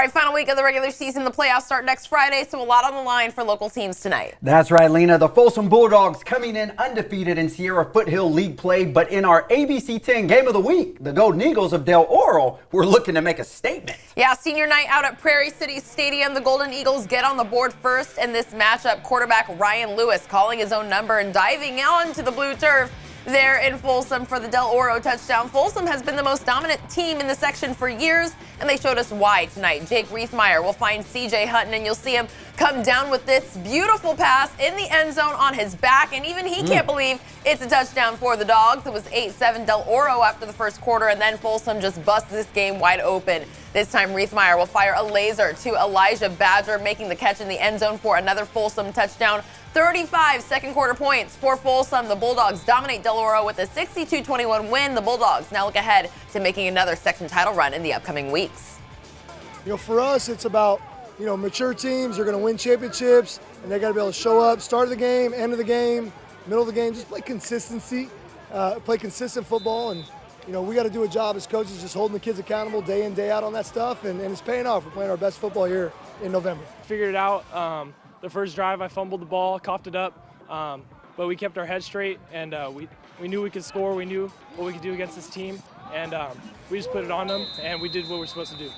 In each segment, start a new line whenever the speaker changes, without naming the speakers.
right, final week of the regular season. The playoffs start next Friday, so a lot on the line for local teams tonight.
That's right, Lena. The Folsom Bulldogs coming in undefeated in Sierra Foothill League play, but in our ABC 10 Game of the Week, the Golden Eagles of Del Oro were looking to make a statement.
Yeah, senior night out at Prairie City Stadium. The Golden Eagles get on the board first in this matchup. Quarterback Ryan Lewis calling his own number and diving onto the blue turf there in Folsom for the Del Oro touchdown. Folsom has been the most dominant team in the section for years, and they showed us why tonight. Jake Reithmeyer will find C.J. Hutton, and you'll see him come down with this beautiful pass in the end zone on his back, and even he can't believe it's a touchdown for the Dogs. It was 8-7 Del Oro after the first quarter, and then Folsom just busts this game wide open. This time, Reithmeyer will fire a laser to Elijah Badger, making the catch in the end zone for another Folsom touchdown. 35 second quarter points for Folsom. The Bulldogs dominate Del Oro with a 62-21 win. The Bulldogs now look ahead to making another section title run in the upcoming weeks.
For us, it's about, mature teams are going to win championships, and they got to be able to show up, start of the game, end of the game, middle of the game, just play consistency, play consistent football, and we got to do a job as coaches just holding the kids accountable day in, day out on that stuff, and it's paying off. We're playing our best football here in November.
Figured it out. The first drive, I fumbled the ball, coughed it up, but we kept our heads straight, and we knew we could score. We knew what we could do against this team, and we just put it on them, and we did what we're supposed to do.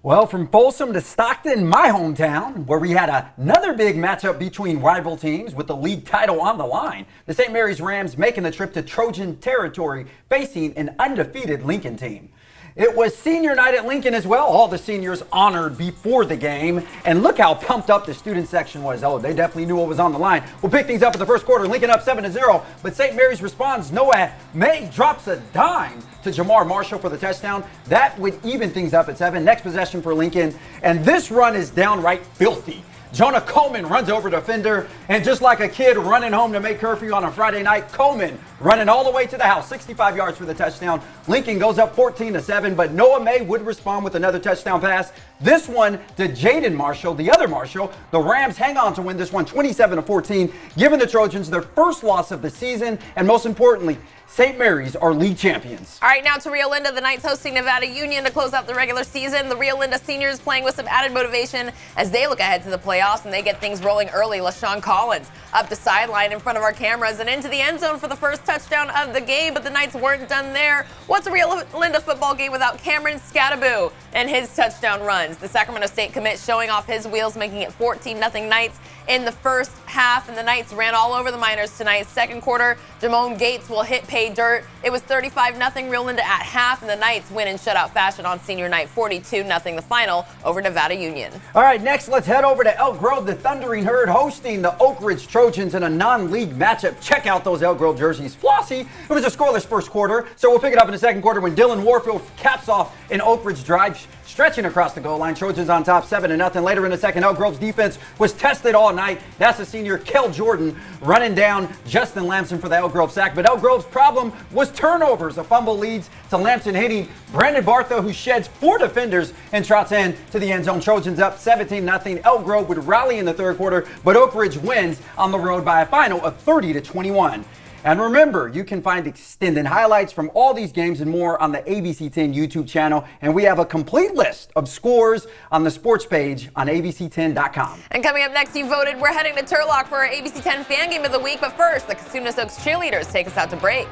Well, from Folsom to Stockton, my hometown, where we had another big matchup between rival teams with the league title on the line. The St. Mary's Rams making the trip to Trojan territory, facing an undefeated Lincoln team. It was senior night at Lincoln as well. All the seniors honored before the game. And look how pumped up the student section was. Oh, they definitely knew what was on the line. We'll pick things up in the first quarter. Lincoln up 7-0. But St. Mary's responds. Noah May drops a dime to Jamar Marshall for the touchdown. That would even things up at 7. Next possession for Lincoln. And this run is downright filthy. Jonah Coleman runs over defender, and just like a kid running home to make curfew on a Friday night, Coleman running all the way to the house, 65 yards for the touchdown. Lincoln goes up 14-7, but Noah May would respond with another touchdown pass. This one to Jaden Marshall, the other Marshall. The Rams hang on to win this one 27-14, giving the Trojans their first loss of the season, and most importantly, St. Mary's are league champions.
All right, now to Rio Linda. The Knights hosting Nevada Union to close out the regular season. The Rio Linda seniors playing with some added motivation as they look ahead to the playoffs, and they get things rolling early. LaShawn Collins up the sideline in front of our cameras and into the end zone for the first touchdown of the game, but the Knights weren't done there. What's a Rio Linda football game without Cameron Scadaboo and his touchdown runs? The Sacramento State commit showing off his wheels, making it 14-0 Knights in the first half, and the Knights ran all over the Miners tonight. Second quarter, Jamone Gates will hit pay dirt. It was 35-0 Rio Linda at half, and the Knights win in shutout fashion on senior night, 42-0 the final over Nevada Union.
All right, next let's head over to Elk Grove. The Thundering Herd hosting the Oak Ridge Trojans in a non-league matchup. Check out those Elk Grove jerseys. Flossy, it was a scoreless first quarter, so we'll pick it up in the second quarter when Dylan Warfield caps off an Oak Ridge drive, stretching across the goal line. Trojans on top 7-0. Later in the second, Elk Grove's defense was tested all night. That's the senior Kel Jordan running down Justin Lamson for the Elk Grove sack. But Elk Grove's problem was turnovers. A fumble leads to Lamson hitting Brandon Bartha, who sheds 4 defenders and trots in to the end zone. Trojans up 17-0. Elk Grove would rally in the third quarter, but Oak Ridge wins on the road by a final of 30-21. And remember, you can find extended highlights from all these games and more on the ABC 10 YouTube channel. And we have a complete list of scores on the sports page on abc10.com.
And coming up next, you voted. We're heading to Turlock for our ABC 10 fan game of the week. But first, the Cosumnes Oaks cheerleaders take us out to break.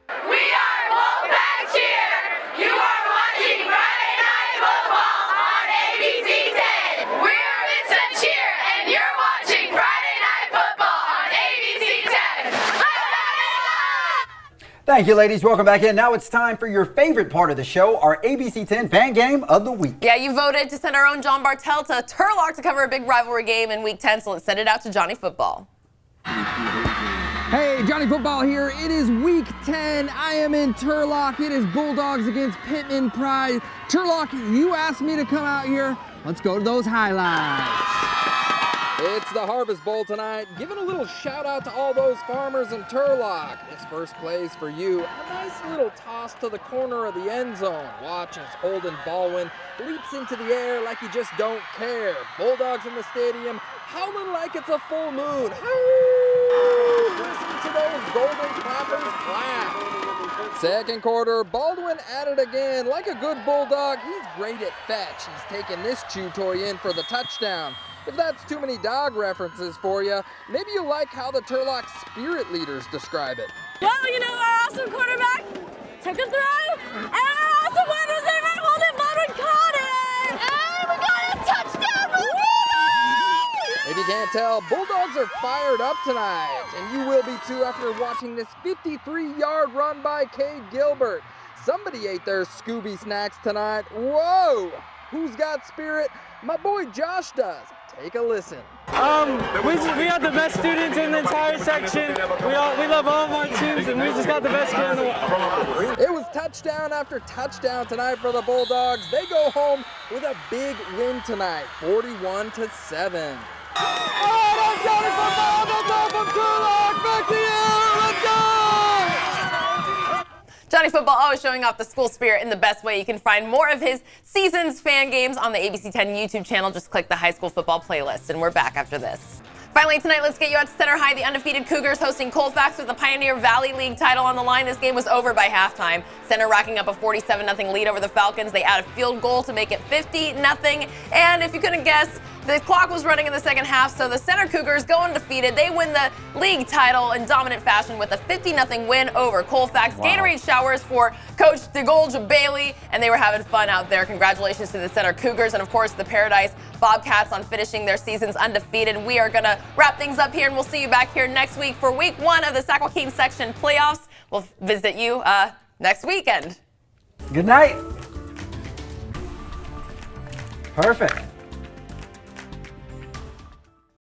We are Wolfpack Cheer! You are watching Friday Night Football on ABC 10! We're Vincent Cheer, and you're watching Friday Night Football on ABC 10! Let's go!
Thank you, ladies. Welcome back in. Now it's time for your favorite part of the show, our ABC 10 fan game of the week.
Yeah, you voted to send our own John Bartel to Turlock to cover a big rivalry game in Week 10, so let's send it out to Johnny Football.
Hey, Johnny Football here. It is Week 10. I am in Turlock. It is Bulldogs against Pittman Pride. Turlock, you asked me to come out here. Let's go to those highlights.
It's the Harvest Bowl tonight. Giving a little shout out to all those farmers in Turlock. This first play is for you. A nice little toss to the corner of the end zone. Watch as Holden Baldwin leaps into the air like he just don't care. Bulldogs in the stadium howling like it's a full moon. Listen to those golden clappers clap. Second quarter, Baldwin at it again. Like a good Bulldog, he's great at fetch. He's taking this chew toy in for the touchdown. If that's too many dog references for you, maybe you like how the Turlock spirit leaders describe it.
Well, our awesome quarterback took a throw, and our awesome wide receiver, Holden Baldwin, caught it! And we got a touchdown! We're winning!
If you can't tell, Bulldogs are fired up tonight, and you will be too after watching this 53-yard run by Cade Gilbert. Somebody ate their Scooby snacks tonight. Whoa! Who's got spirit? My boy Josh does. Take a listen.
We have the best students in the entire section. We love all of our teams, and we just got the best kid in the world.
It was touchdown after touchdown tonight for the Bulldogs. They go home with a big win tonight, 41-7.
Oh, Johnny football, that's all from Turlock. Back to you. Let's go.
Johnny Football always showing off the school spirit in the best way. You can find more of his season's fan games on the ABC 10 YouTube channel. Just click the high school football playlist, and we're back after this. Finally tonight, let's get you out to Center High. The undefeated Cougars hosting Colfax with the Pioneer Valley League title on the line. This game was over by halftime. Center racking up a 47-0 lead over the Falcons. They add a field goal to make it 50-0. And if you couldn't guess, the clock was running in the second half, so the Center Cougars go undefeated. They win the league title in dominant fashion with a 50-0 win over Colfax. Wow. Gatorade showers for Coach DeGolja Bailey, and they were having fun out there. Congratulations to the Center Cougars and, of course, the Paradise Bobcats on finishing their seasons undefeated. We are going to wrap things up here, and we'll see you back here next week for week 1 of the Sac-Joaquin section playoffs. We'll visit you next weekend.
Good night. Perfect.